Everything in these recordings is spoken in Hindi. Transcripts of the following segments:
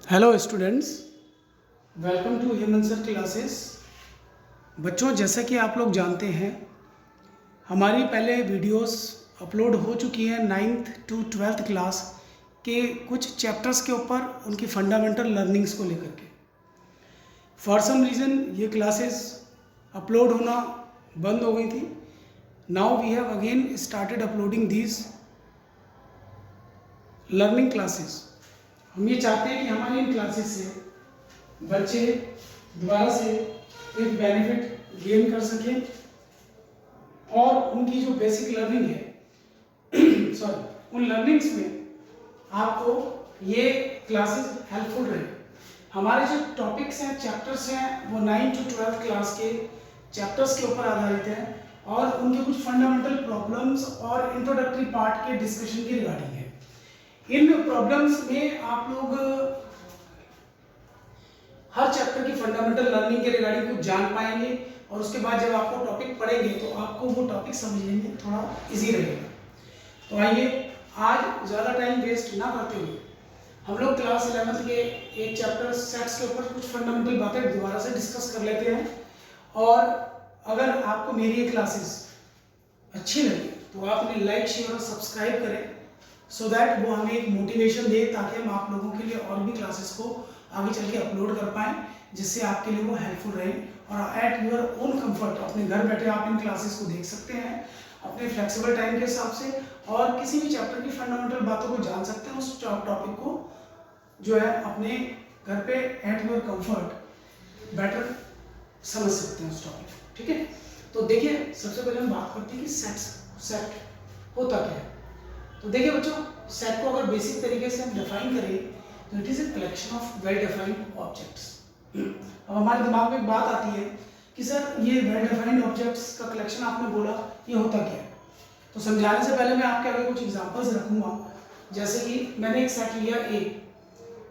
Hello students, welcome to human sir classes. बच्चों, जैसा कि आप लोग जानते हैं, हमारी पहले वीडियोस अपलोड हो चुकी हैं 9th to 12th क्लास के कुछ चैप्टर्स के ऊपर, उनकी फंडामेंटल लर्निंग्स को लेकर के। फॉर सम रीज़न ये क्लासेस अपलोड होना बंद हो गई थी। Now we have again started uploading these learning classes. हम ये चाहते हैं कि हमारी इन क्लासेस से बच्चे दोबारा से एक बेनिफिट गेन कर सकें और उनकी जो बेसिक लर्निंग है सॉरी उन लर्निंग्स में आपको ये क्लासेस हेल्पफुल रहे। हमारे जो टॉपिक्स हैं, चैप्टर्स हैं, वो 9 to 12 क्लास के चैप्टर्स के ऊपर आधारित हैं और उनके कुछ फंडामेंटल प्रॉब्लम्स और इंट्रोडक्टरी पार्ट के डिस्कशन की रिगार्डिंग है। इन प्रॉब्लम्स में आप लोग हर चैप्टर की फंडामेंटल लर्निंग के रिगार्डिंग कुछ जान पाएंगे और उसके बाद जब आपको टॉपिक पढ़ेंगे तो आपको वो टॉपिक समझने में थोड़ा इजी रहेगा। तो आइए, आज ज़्यादा टाइम वेस्ट ना करते हुए हम लोग क्लास 11th के एक चैप्टर सेट्स के ऊपर कुछ फंडामेंटल बातें दोबारा से डिस्कस कर लेते हैं। और अगर आपको मेरी ये क्लासेस अच्छी लगी तो आप उन्हें लाइक, शेयर और सब्सक्राइब करें, सो दैट वो हमें एक मोटिवेशन दे, ताकि हम आप लोगों के लिए और भी क्लासेस को आगे चल के अपलोड कर पाएँ, जिससे आपके लिए वो हेल्पफुल रहे। और एट योर ओन कंफर्ट अपने घर बैठे आप इन क्लासेस को देख सकते हैं अपने फ्लेक्सिबल टाइम के हिसाब से, और किसी भी चैप्टर की फंडामेंटल बातों को जान सकते हैं। उस टॉपिक को जो है अपने घर पे एट योर कंफर्ट बेटर समझ सकते हैं उस टॉपिक को। ठीक है, तो देखिए, सबसे पहले हम बात करते हैं कि सेट होता क्या है। तो देखिए बच्चों, सेट को अगर बेसिक तरीके से हम डिफाइन करें तो it is a collection of well defined objects. अब हमारे दिमाग में एक बात आती है कि सर ये वेल डिफाइंड ऑब्जेक्ट्स का कलेक्शन आपने बोला, ये होता क्या है? तो समझाने से पहले मैं आपके आगे कुछ एग्जांपल्स रखूंगा। जैसे कि मैंने एक सेट लिया ए,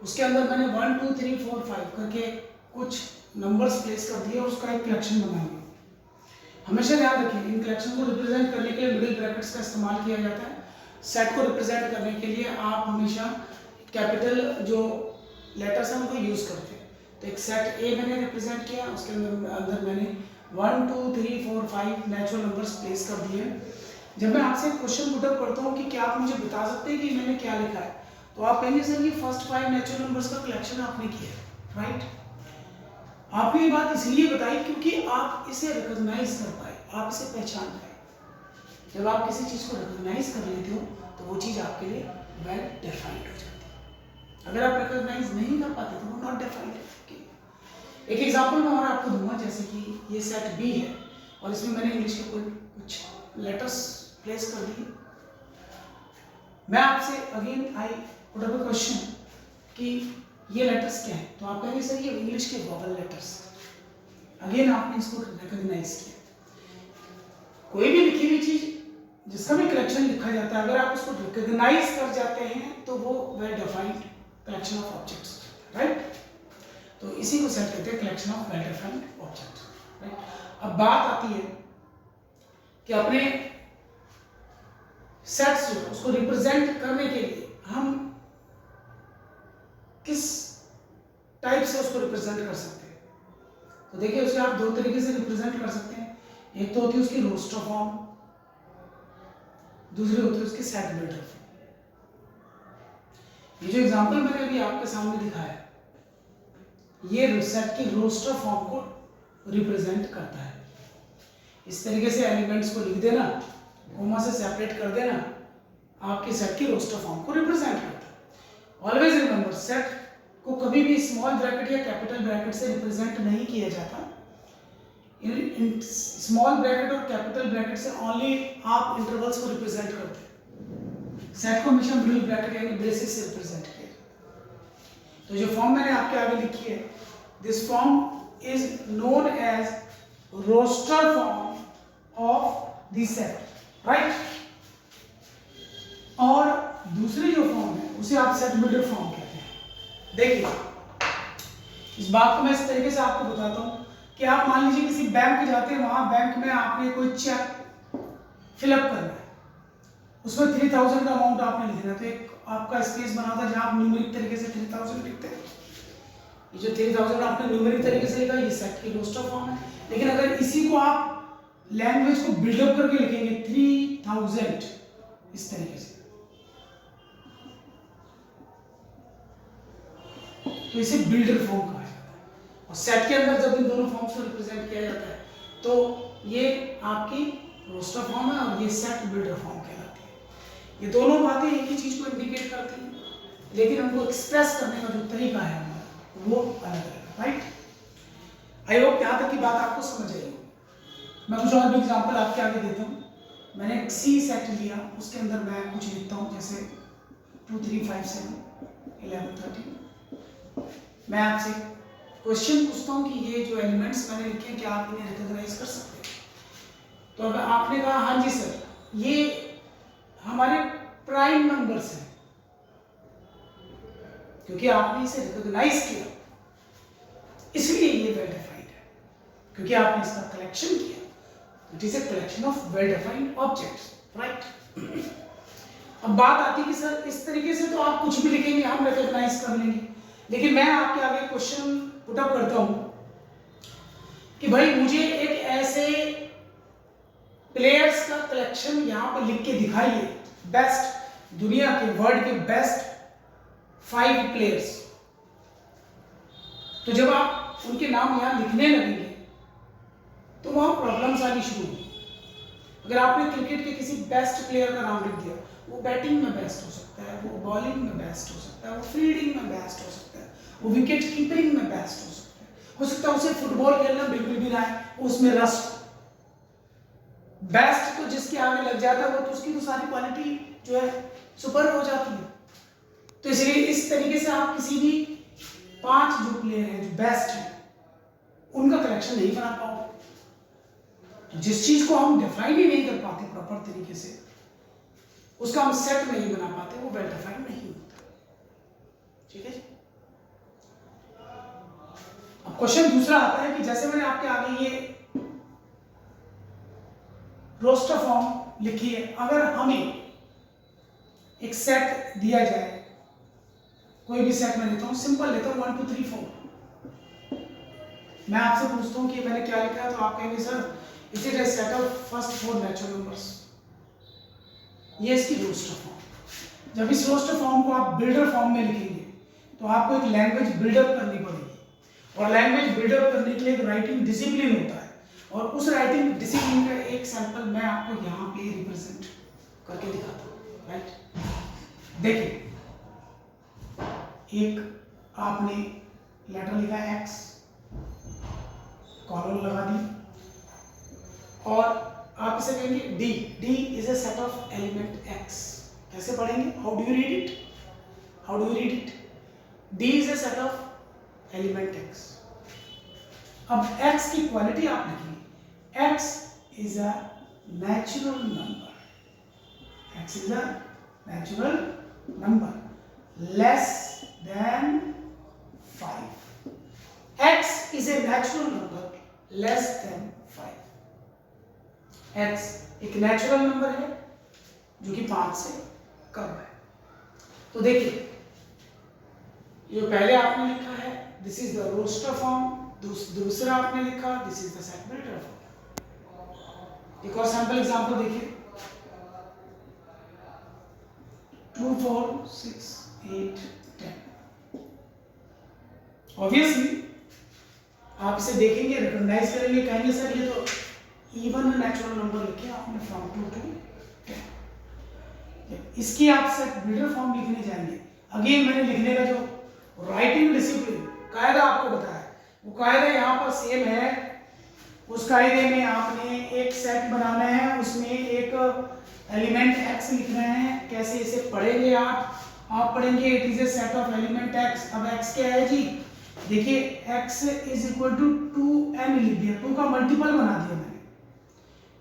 उसके अंदर मैंने 1 2 3 4 5 करके कुछ नंबर्स प्लेस कर दिए और उसका एक कलेक्शन बनाएंगे। हमेशा ध्यान रखिए, इन कलेक्शन को रिप्रेजेंट करने के लिए मिडिल ब्रैकेट्स का इस्तेमाल किया जाता है। सेट को रिप्रेजेंट करने के लिए आप हमेशा कैपिटल जो लेटर्स हैं उनको यूज करते हैं। तो एक सेट ए मैंने रिप्रेजेंट किया, उसके अंदर मैंने 1 2 3 4 5 नेचुरल नंबर्स प्लेस कर दिए। जब मैं आपसे क्वेश्चन पुटअप करता हूँ कि क्या आप मुझे बता सकते हैं कि मैंने क्या लिखा है, तो आप कहेंगे सर ये फर्स्ट 5 नेचुरल नंबर्स का कलेक्शन आपने किया है, राइट। आपने ये बात इसलिए बताई क्योंकि आप इसे रिकॉग्नाइज कर पाए, आप इसे पहचान पाए। जब आप किसी चीज़ को रिकॉग्नाइज कर लेते हो तो वो चीज़ आपके लिए वेल डिफाइंड हो जाती है। अगर आप रिकॉग्नाइज नहीं कर पाते तो वो नॉट डिफाइंड है। एक एग्जांपल मैं और आपको दूंगा, जैसे कि ये सेट बी है और इसमें मैंने इंग्लिश के कुछ लेटर्स प्लेस कर दिए। मैं आपसे again I put up a question कि ये लेटर्स क्या है, तो आप कहेंगे सर ये इंग्लिश के वोवेल लेटर्स। अगेन आपने इसको रिकॉग्नाइज किया। कोई भी लिखी हुई चीज जिसका भी कलेक्शन लिखा जाता है, अगर आप उसको रिकॉग्नाइज कर जाते हैं तो वो well defined collection of objects, right. तो इसी को सेट कहते हैं collection of well defined objects, right. अब बात आती है कि अपने सेट्स जो उसको रिप्रेजेंट करने के लिए हम किस टाइप से उसको रिप्रेजेंट कर सकते हैं। तो देखिए, उसे आप दो तरीके से रिप्रेजेंट कर सकते हैं। एक तो होती है उसकी रोस्टर फॉर्म, दूसरी होती है उसकी सेट बिल्डर फॉर्म। ये जो एग्जांपल मैंने अभी आपके सामने दिखाया है, ये सेट की रोस्टर फॉर्म को रिप्रेजेंट करता है। इस तरीके से एलिमेंट्स को लिख देना, कोमा से सेपरेट कर देना, आपके सेट की रोस्टर फॉर्म को रिप्रेजेंट करता है। ऑलवेज रिमेंबर, सेट को कभी भी स्मॉल ब्रैकेट या कैपिटल ब्रैकेट से रिप्रेजेंट नहीं किया जाता। इन स्मॉल ब्रैकेट और कैपिटल ब्रैकेट से ओनली आप इंटरवल्स को रिप्रेजेंट करते हैं। सेट को हमेशा मिडिल ब्रैकेट यानी ब्रेसेस से रिप्रेजेंट किया। तो जो फॉर्म मैंने आपके आगे लिखी है, this form is known as roster form of the set, right. और दूसरी जो फॉर्म है उसे आप सेट बिल्डर फॉर्म कहते हैं। देखिए, इस बात को मैं इस तरीके से आपको बताता हूं कि आप मान लीजिए किसी बैंक जाते हैं, वहां बैंक में आपने कोई चेक फिलअप करना है, उसमें 3000 का अमाउंट आपने लिखना है। तो एक आपका स्पेस बना था जहां आप न्यूमेरिक तरीके से 3000 लिखते हैं। ये जो 3000 आपने न्यूमेरिक तरीके से लिखा, ये सेट की रोस्टर फॉर्म है। लेकिन अगर इसी को आप लैंग्वेज को बिल्डअप करके लिखेंगे 3000 इस तरीके से, तो इसे बिल्डर फॉर्म कहा जाता है। और सेट के अंदर जब इन दोनों फॉर्म्स को रिप्रेजेंट किया जाता है तो ये आपकी रोस्टर फॉर्म है और ये सेट बिल्डर फॉर्म कहलाती है। ये दोनों बातें एक ही चीज को इंडिकेट करती हैं, लेकिन उनको एक्सप्रेस करने का जो तरीका है हमारा वो अलग है, राइट। आई होप यहाँ तक की बात आपको समझ आई हो। मैं कुछ और भी एग्जांपल आपके आगे देता हूँ। मैंने एक सी सेट लिया, उसके अंदर मैं कुछ लिखता हूँ, जैसे 2 3 5 7 11 13। मैं आपसे क्वेश्चन पूछता हूँ कि ये जो एलिमेंट्स मैंने लिखे हैं क्या आप इन्हें रिकॉग्नाइज कर सकते हैं? तो अगर आपने कहा हाँ जी सर, ये हमारे प्राइम नंबर्स हैं, क्योंकि आपने इसे रिकॉग्नाइज किया इसलिए ये वेल डिफाइंड है, क्योंकि आपने इसका कलेक्शन किया। It is a collection of well defined objects, right. अब बात आती है कि सर इस तरीके से तो आप कुछ भी लिखेंगे हम रिकॉग्नाइज कर लेंगे, लेकिन मैं आपके आगे क्वेश्चन पुट अप करता हूं कि भाई मुझे एक ऐसे प्लेयर्स का कलेक्शन यहां पे लिख के दिखाइए, बेस्ट दुनिया के वर्ल्ड के बेस्ट 5 प्लेयर्स। तो जब आप उनके नाम यहां लिखने लगेंगे तो वहां प्रॉब्लम्स आनी शुरू होगी। अगर आपने क्रिकेट के किसी बेस्ट प्लेयर का नाम लिख दिया, वो बैटिंग में बेस्ट हो सकता है, वो बॉलिंग में बेस्ट हो सकता है, वो फील्डिंग में बेस्ट हो सकता है, वो विकेट कीपिंग में बेस्ट हो सकता है उसे फुटबॉल खेलना बिल्कुल भी ना है, उसमें रस्ट। बेस्ट तो जिसके आगे लग जाता है वो तो उसकी तो सारी क्वालिटी जो है सुपर हो जाती है। तो इसलिए इस तरीके से आप किसी भी 5 जो प्लेयर हैं जो बेस्ट हैं उनका कलेक्शन नहीं बना पाओगे। तो जिस चीज को हम डिफाइन ही नहीं कर पाते प्रॉपर तरीके से, उसका हम सेट नहीं बना पाते, वो वेल डिफाइंड नहीं होता। ठीक है जी। अब क्वेश्चन दूसरा आता है कि जैसे मैंने आपके आगे ये रोस्टर फॉर्म लिखी है, अगर हमें एक सेट दिया जाए, कोई भी सेट मैं लेता हूं, सिंपल लेता हूं 1 2 3 4। मैं आपसे पूछता हूं कि मैंने क्या लिखा है, तो आप कहेंगे sir it is a set of first 4 natural numbers. ये इसकी रोस्टर फॉर्म। जब इस रोस्टर फॉर्म को आप बिल्डर फॉर्म में लिखेंगे तो आपको एक लैंग्वेज बिल्डअप करनी पड़ेगी, और लैंग्वेज बिल्डअप करने के लिए एक राइटिंग डिसिप्लिन होता है, और उस राइटिंग डिसिप्लिन का एक सैंपल मैं आपको यहाँ पे रिप्रेजेंट करके दिखाता हूँ, राइट। देखिए, एक आपने लेटर लिखा है x, कॉलम लगा दी, और आप इसे कहेंगे d। d is a set of element x। कैसे पढ़ेंगे? How do you read it? How do you read it? d is a set of element x। अब x की क्वालिटी आप लिखिए, x is a natural number. x is a natural number less than 5। x is a natural number less than 5। x एक नेचुरल नंबर है जो कि 5 से कम है। तो देखिए, जो पहले आपने लिखा है this is the roster form, दूसरा आपने लिखा this is the set builder form. एक और सैंपल एग्जांपल देखिए, 2 4 6 8 10। ऑब्वियसली आप इसे देखेंगे, रिकॉग्नाइज करेंगे, कहेंगे सर ये तो इवन नेचुरल नंबर लिखे आपने फ्रॉम 2 to 10। इसकी आप सेट बिल्डर फॉर्म लिखने जाएंगे, अगेन मैंने लिखने का जो राइटिंग डिसिप्लिन कायदा आपको बताया, वो कायदा यहाँ पर सेम है। उस कायदे में आपने एक सेट बनाना है, उसमें एक एलिमेंट x लिख रहे हैं। कैसे इसे पढ़ेंगे आप पढ़ेंगे it is a set of element x। अब x क्या है जी? देखिए, x is equal to 2n लिख दिया, 2 का मल्टीपल बना दिया मैंने,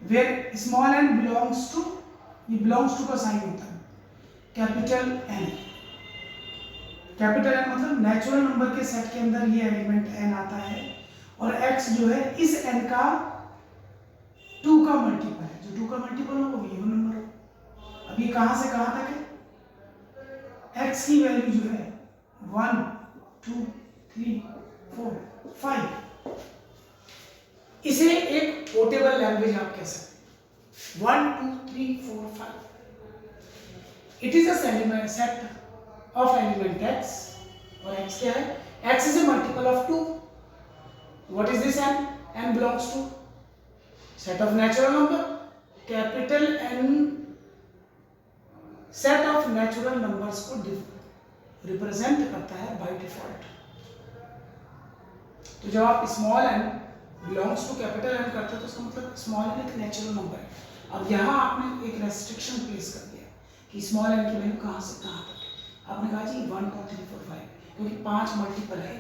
where small n belongs to, ये बिलोंग्स टू का साइन होता है कैपिटल N। कैपिटल N मतलब नेचुरल नंबर के सेट के अंदर ये एलिमेंट n आता है, और x जो है इस n का 2 का मल्टीपल है। जो 2 का मल्टीपल हो वो इवन नंबर हो। अब ये कहां से कहां तक है? x की वैल्यू जो है 1 2 3 4 5। इसे एक पोर्टेबल लैंग्वेज आप कह सकते हैं। 1 2 3 4 5। It is a set of element x, और x क्या है? x is a multiple of 2. What is this n? n belongs to set of natural number. Capital N set of natural numbers को रिप्रेजेंट करता है बाय डिफॉल्ट। तो जब आप small n belongs to capital N करते हो तो इसका मतलब स्मॉल n एक नेचुरल नंबर है। अब यहाँ आपने एक रेस्ट्रिक्शन प्लेस कर दिया कि स्मॉल n की वैल्यू कहाँ से कहाँ तक है। आपने कहा जी 1 2 3 4 5, क्योंकि 5 मल्टीपल है।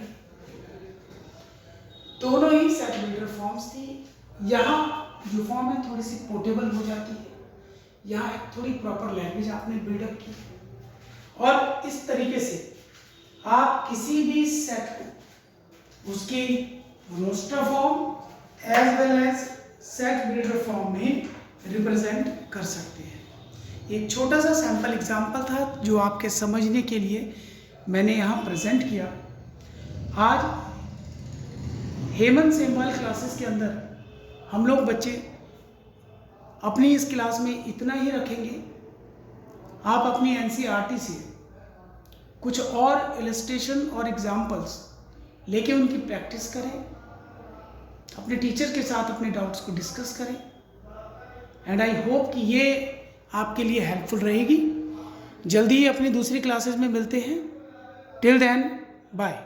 दोनों ही सेट बिल्डर फॉर्म्स थी। यहाँ जो फॉर्म है थोड़ी सी पोर्टेबल हो जाती है, यहाँ एक थोड़ी प्रॉपर लैंग्वेज आपने बिल्डअप की, और इस तरीके से आप किसी भी सेट को उसकी roster form as well as set builder form में रिप्रेजेंट कर सकते हैं। एक छोटा सा सैंपल एग्जांपल था जो आपके समझने के लिए मैंने यहाँ प्रेजेंट किया। आज हेमंत सेमवाल क्लासेस के अंदर हम लोग बच्चे अपनी इस क्लास में इतना ही रखेंगे। आप अपनी NCERT से कुछ और इलस्ट्रेशन और एग्जाम्पल्स लेके उनकी प्रैक्टिस करें, अपने टीचर के साथ अपने डाउट्स को डिस्कस करें, एंड आई होप कि ये आपके लिए हेल्पफुल रहेगी। जल्दी ही अपनी दूसरी क्लासेस में मिलते हैं। Till then bye.